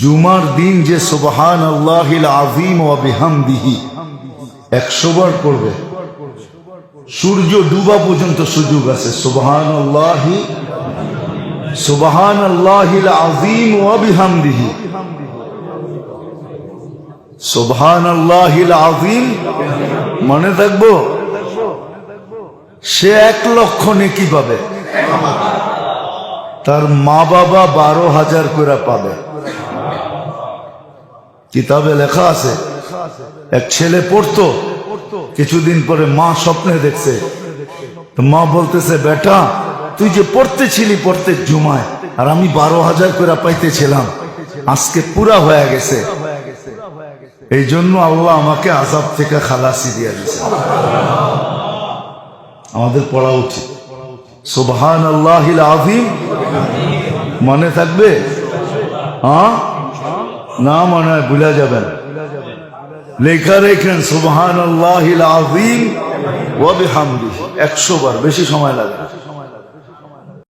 জুমার দিন যে সুবহানাল্লাহিল আযীম ওয়া বিহামদিহি 100 বার পড়বে, সূর্য ডুবা পর্যন্ত সুযোগ আছে। সুবহানাল্লাহিল আযীম ওয়া বিহামদিহি, সুবহানাল্লাহিল আযীম মনে থাকবো। সে 1 লক্ষ নেকি পাবে, তার মা বাবা 12,000 করে পাবে। কিতাবে লেখা আছে, এক ছেলে পড়তো, কিছুদিন পরে মা স্বপ্নে দেখছে, তো মা বলতেছে, বেটা তুই যে পড়তেছিলি প্রত্যেক জুমায়, আর আমি 12,000 করে পাইতেছিলাম, আজকে পুরা হয়ে গেছে, এই জন্য আল্লাহ আমাকে আযাব থেকে খালাসি দিয়ে দিয়েছে। আমাদের পড়া উচিত সুবহানাল্লাহিল আযীম। মনে থাকবে? হ্যাঁ, না মনে হয় ভুলে যাবেন, লেখা রেখেন সুবহানাল্লাহিল আযীম ওয়া বিহামদিহি 100 বার, বেশি সময় লাগে না।